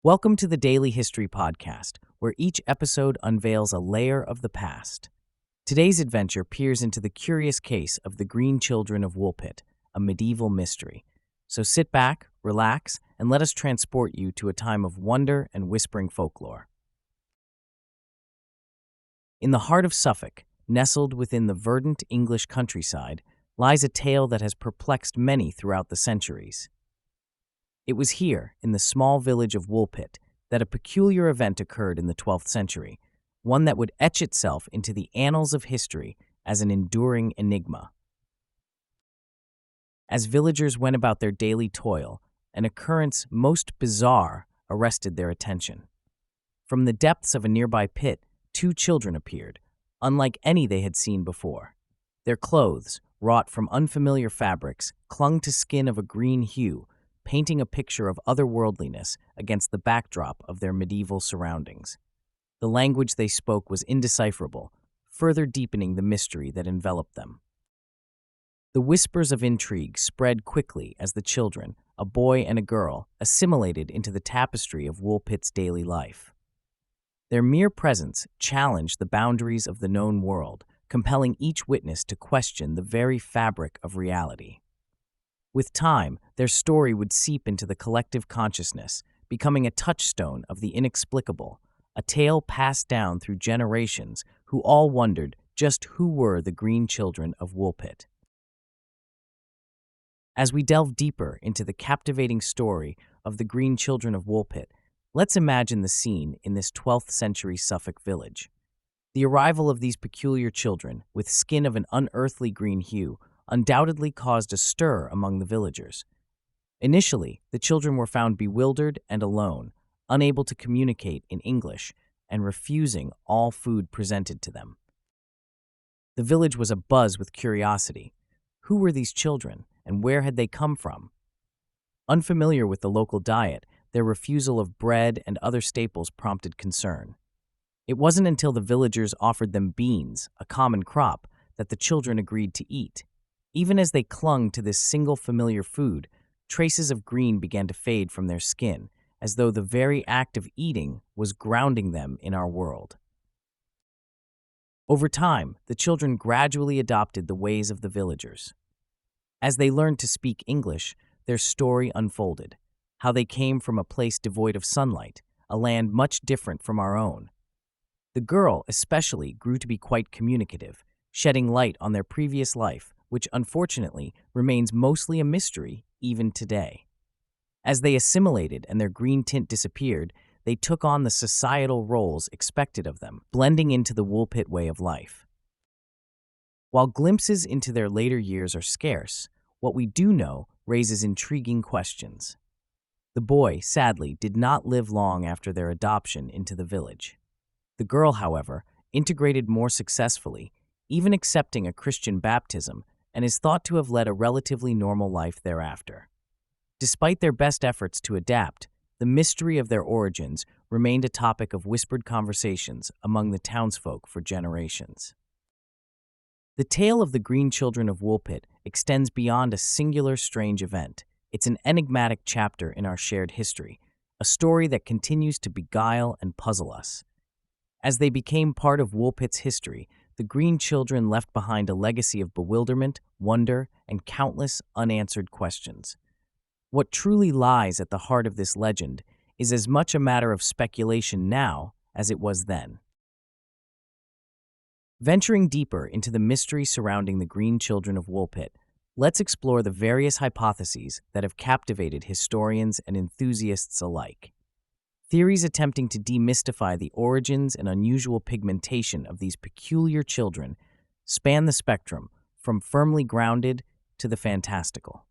Welcome to the Daily History Podcast, where each episode unveils a layer of the past. Today's adventure peers into the curious case of the Green Children of Woolpit, a medieval mystery. So sit back, relax, and let us transport you to a time of wonder and whispering folklore. In the heart of Suffolk, nestled within the verdant English countryside, lies a tale that has perplexed many throughout the centuries. It was here, in the small village of Woolpit, that a peculiar event occurred in the 12th century, one that would etch itself into the annals of history as an enduring enigma. As villagers went about their daily toil, an occurrence most bizarre arrested their attention. From the depths of a nearby pit, two children appeared, unlike any they had seen before. Their clothes, wrought from unfamiliar fabrics, clung to skin of a green hue, painting a picture of otherworldliness against the backdrop of their medieval surroundings. The language they spoke was indecipherable, further deepening the mystery that enveloped them. The whispers of intrigue spread quickly as the children, a boy and a girl, assimilated into the tapestry of Woolpit's daily life. Their mere presence challenged the boundaries of the known world, compelling each witness to question the very fabric of reality. With time, their story would seep into the collective consciousness, becoming a touchstone of the inexplicable, a tale passed down through generations who all wondered just who were the Green Children of Woolpit. As we delve deeper into the captivating story of the Green Children of Woolpit, let's imagine the scene in this 12th century Suffolk village. The arrival of these peculiar children, with skin of an unearthly green hue, undoubtedly caused a stir among the villagers. Initially, the children were found bewildered and alone, unable to communicate in English, and refusing all food presented to them. The village was abuzz with curiosity. Who were these children, and where had they come from? Unfamiliar with the local diet, their refusal of bread and other staples prompted concern. It wasn't until the villagers offered them beans, a common crop, that the children agreed to eat. Even as they clung to this single familiar food, traces of green began to fade from their skin, as though the very act of eating was grounding them in our world. Over time, the children gradually adopted the ways of the villagers. As they learned to speak English, their story unfolded, how they came from a place devoid of sunlight, a land much different from our own. The girl, especially, grew to be quite communicative, shedding light on their previous life, which unfortunately remains mostly a mystery even today. As they assimilated and their green tint disappeared, they took on the societal roles expected of them, blending into the Woolpit way of life. While glimpses into their later years are scarce, what we do know raises intriguing questions. The boy, sadly, did not live long after their adoption into the village. The girl, however, integrated more successfully, even accepting a Christian baptism, and is thought to have led a relatively normal life thereafter. Despite their best efforts to adapt, the mystery of their origins remained a topic of whispered conversations among the townsfolk for generations. The tale of the Green Children of Woolpit extends beyond a singular strange event. It's an enigmatic chapter in our shared history, a story that continues to beguile and puzzle us. As they became part of Woolpit's history, the Green Children left behind a legacy of bewilderment, wonder, and countless unanswered questions. What truly lies at the heart of this legend is as much a matter of speculation now as it was then. Venturing deeper into the mystery surrounding the Green Children of Woolpit, let's explore the various hypotheses that have captivated historians and enthusiasts alike. Theories attempting to demystify the origins and unusual pigmentation of these peculiar children span the spectrum from firmly grounded to the fantastical.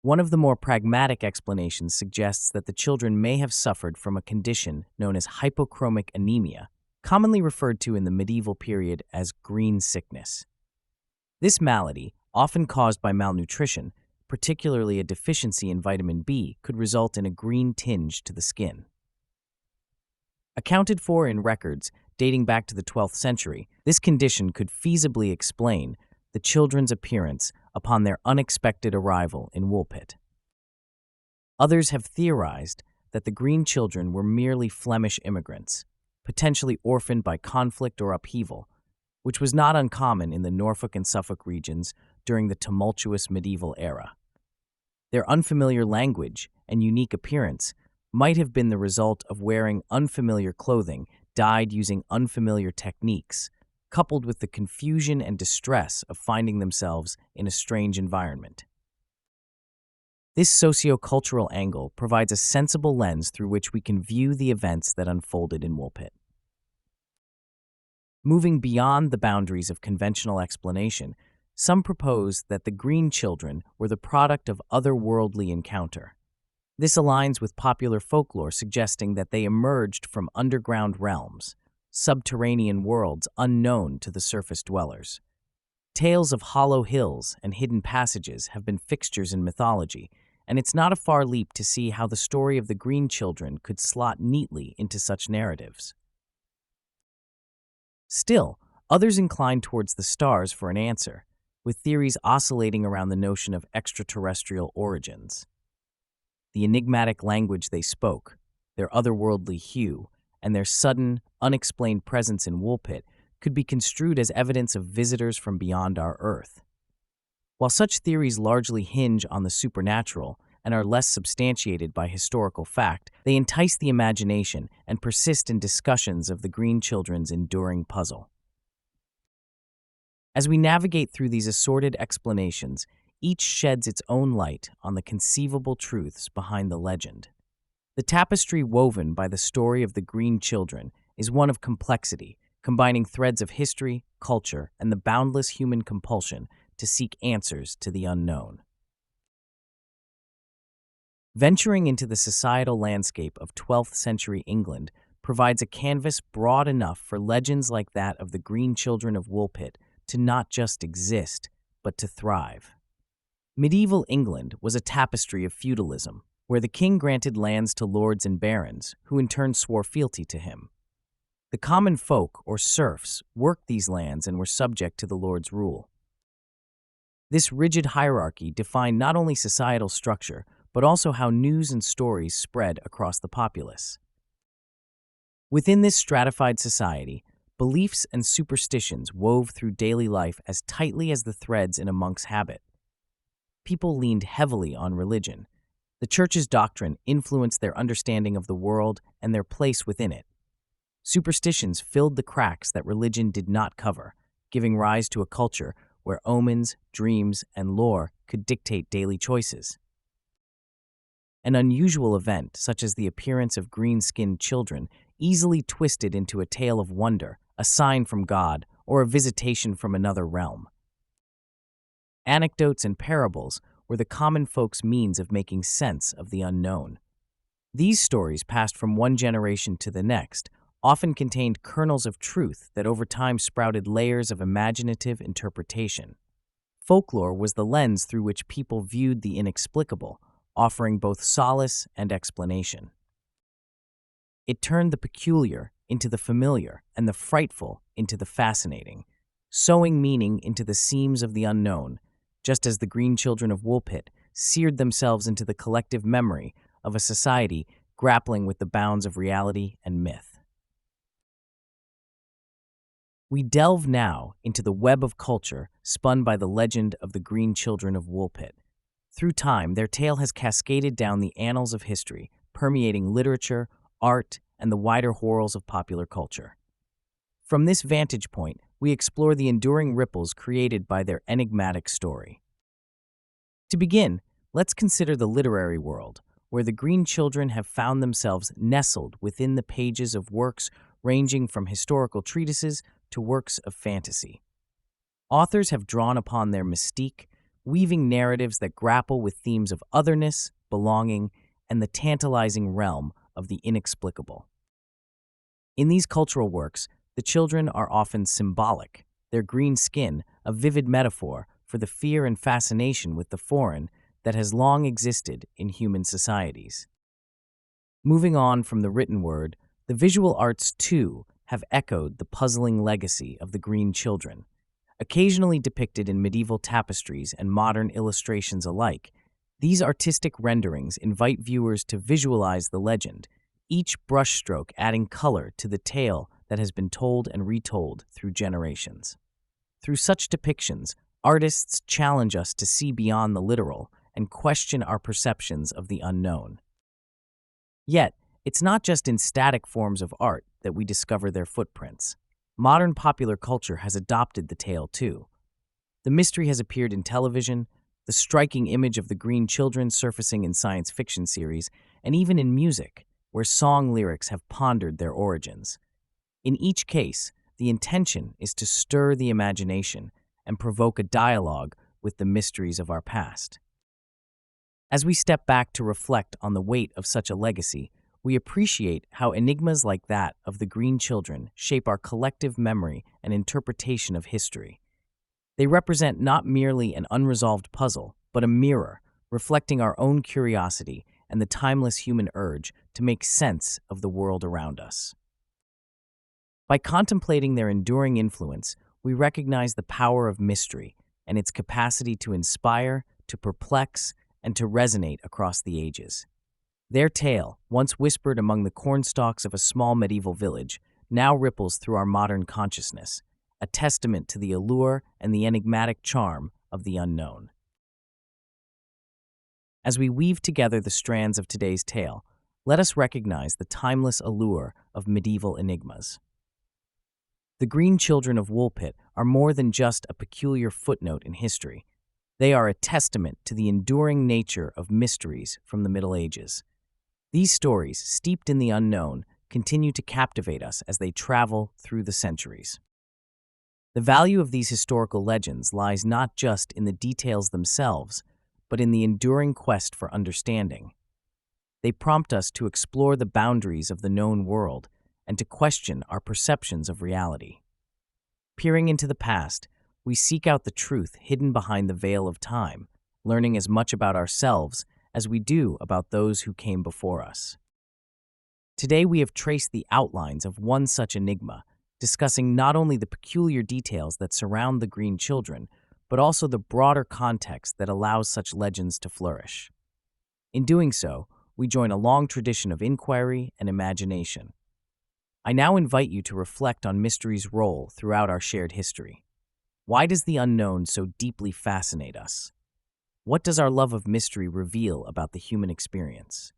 One of the more pragmatic explanations suggests that the children may have suffered from a condition known as hypochromic anemia, commonly referred to in the medieval period as green sickness. This malady, often caused by malnutrition, particularly a deficiency in vitamin B, could result in a green tinge to the skin. Accounted for in records dating back to the 12th century, this condition could feasibly explain the children's appearance upon their unexpected arrival in Woolpit. Others have theorized that the Green Children were merely Flemish immigrants, potentially orphaned by conflict or upheaval, which was not uncommon in the Norfolk and Suffolk regions during the tumultuous medieval era. Their unfamiliar language and unique appearance might have been the result of wearing unfamiliar clothing dyed using unfamiliar techniques, coupled with the confusion and distress of finding themselves in a strange environment. This socio-cultural angle provides a sensible lens through which we can view the events that unfolded in Woolpit. Moving beyond the boundaries of conventional explanation, some propose that the Green Children were the product of otherworldly encounter. This aligns with popular folklore suggesting that they emerged from underground realms, subterranean worlds unknown to the surface dwellers. Tales of hollow hills and hidden passages have been fixtures in mythology, and it's not a far leap to see how the story of the Green Children could slot neatly into such narratives. Still, others incline towards the stars for an answer, with theories oscillating around the notion of extraterrestrial origins. The enigmatic language they spoke, their otherworldly hue, and their sudden, unexplained presence in Woolpit could be construed as evidence of visitors from beyond our Earth. While such theories largely hinge on the supernatural and are less substantiated by historical fact, they entice the imagination and persist in discussions of the Green Children's enduring puzzle. As we navigate through these assorted explanations, each sheds its own light on the conceivable truths behind the legend. The tapestry woven by the story of the Green Children is one of complexity, combining threads of history, culture, and the boundless human compulsion to seek answers to the unknown. Venturing into the societal landscape of 12th century England provides a canvas broad enough for legends like that of the Green Children of Woolpit to not just exist, but to thrive. Medieval England was a tapestry of feudalism, where the king granted lands to lords and barons, who in turn swore fealty to him. The common folk, or serfs, worked these lands and were subject to the lord's rule. This rigid hierarchy defined not only societal structure, but also how news and stories spread across the populace. Within this stratified society, beliefs and superstitions wove through daily life as tightly as the threads in a monk's habit. People leaned heavily on religion. The church's doctrine influenced their understanding of the world and their place within it. Superstitions filled the cracks that religion did not cover, giving rise to a culture where omens, dreams, and lore could dictate daily choices. An unusual event, such as the appearance of green-skinned children, easily twisted into a tale of wonder, a sign from God, or a visitation from another realm. Anecdotes and parables were the common folk's means of making sense of the unknown. These stories passed from one generation to the next, often contained kernels of truth that over time sprouted layers of imaginative interpretation. Folklore was the lens through which people viewed the inexplicable, offering both solace and explanation. It turned the peculiar into the familiar and the frightful into the fascinating, sewing meaning into the seams of the unknown, just as the Green Children of Woolpit seared themselves into the collective memory of a society grappling with the bounds of reality and myth. We delve now into the web of culture spun by the legend of the Green Children of Woolpit. Through time, their tale has cascaded down the annals of history, permeating literature, art, and the wider whorls of popular culture. From this vantage point, we explore the enduring ripples created by their enigmatic story. To begin, let's consider the literary world, where the Green Children have found themselves nestled within the pages of works ranging from historical treatises to works of fantasy. Authors have drawn upon their mystique, weaving narratives that grapple with themes of otherness, belonging, and the tantalizing realm of the inexplicable. In these cultural works, the children are often symbolic, their green skin a vivid metaphor for the fear and fascination with the foreign that has long existed in human societies. Moving on from the written word, the visual arts, too, have echoed the puzzling legacy of the Green Children. Occasionally depicted in medieval tapestries and modern illustrations alike, These artistic renderings invite viewers to visualize the legend, each brushstroke adding color to the tale that has been told and retold through generations. Through such depictions, artists challenge us to see beyond the literal and question our perceptions of the unknown. Yet, it's not just in static forms of art that we discover their footprints. Modern popular culture has adopted the tale too. The mystery has appeared in television, the striking image of the green children surfacing in science fiction series, and even in music, where song lyrics have pondered their origins. In each case, the intention is to stir the imagination and provoke a dialogue with the mysteries of our past. As we step back to reflect on the weight of such a legacy, we appreciate how enigmas like that of the Green Children shape our collective memory and interpretation of history. They represent not merely an unresolved puzzle, but a mirror, reflecting our own curiosity and the timeless human urge to make sense of the world around us. By contemplating their enduring influence, we recognize the power of mystery and its capacity to inspire, to perplex, and to resonate across the ages. Their tale, once whispered among the cornstalks of a small medieval village, now ripples through our modern consciousness, a testament to the allure and the enigmatic charm of the unknown. As we weave together the strands of today's tale, let us recognize the timeless allure of medieval enigmas. The Green Children of Woolpit are more than just a peculiar footnote in history. They are a testament to the enduring nature of mysteries from the Middle Ages. These stories, steeped in the unknown, continue to captivate us as they travel through the centuries. The value of these historical legends lies not just in the details themselves, but in the enduring quest for understanding. They prompt us to explore the boundaries of the known world and to question our perceptions of reality. Peering into the past, we seek out the truth hidden behind the veil of time, learning as much about ourselves as we do about those who came before us. Today we have traced the outlines of one such enigma, discussing not only the peculiar details that surround the Green Children, but also the broader context that allows such legends to flourish. In doing so, we join a long tradition of inquiry and imagination. I now invite you to reflect on mystery's role throughout our shared history. Why does the unknown so deeply fascinate us? What does our love of mystery reveal about the human experience?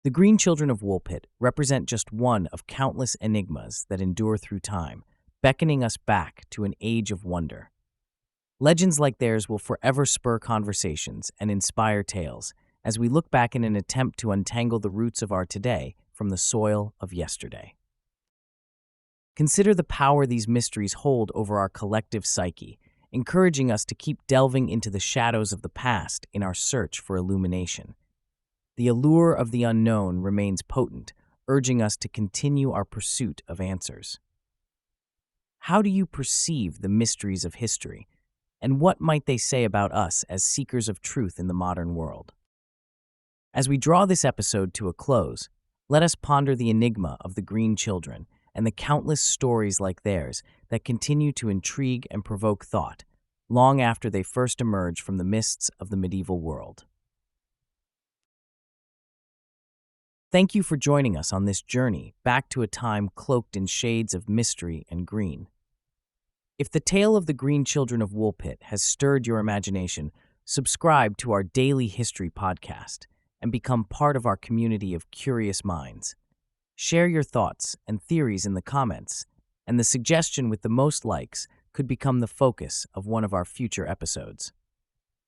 The Green Children of Woolpit represent just one of countless enigmas that endure through time, beckoning us back to an age of wonder. Legends like theirs will forever spur conversations and inspire tales as we look back in an attempt to untangle the roots of our today from the soil of yesterday. Consider the power these mysteries hold over our collective psyche, encouraging us to keep delving into the shadows of the past in our search for illumination. The allure of the unknown remains potent, urging us to continue our pursuit of answers. How do you perceive the mysteries of history, and what might they say about us as seekers of truth in the modern world? As we draw this episode to a close, let us ponder the enigma of the Green Children and the countless stories like theirs that continue to intrigue and provoke thought, long after they first emerged from the mists of the medieval world. Thank you for joining us on this journey back to a time cloaked in shades of mystery and green. If the tale of the Green Children of Woolpit has stirred your imagination, subscribe to our daily history podcast and become part of our community of curious minds. Share your thoughts and theories in the comments, and the suggestion with the most likes could become the focus of one of our future episodes.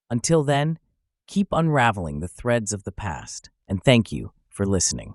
Until then, keep unraveling the threads of the past, and thank you for listening.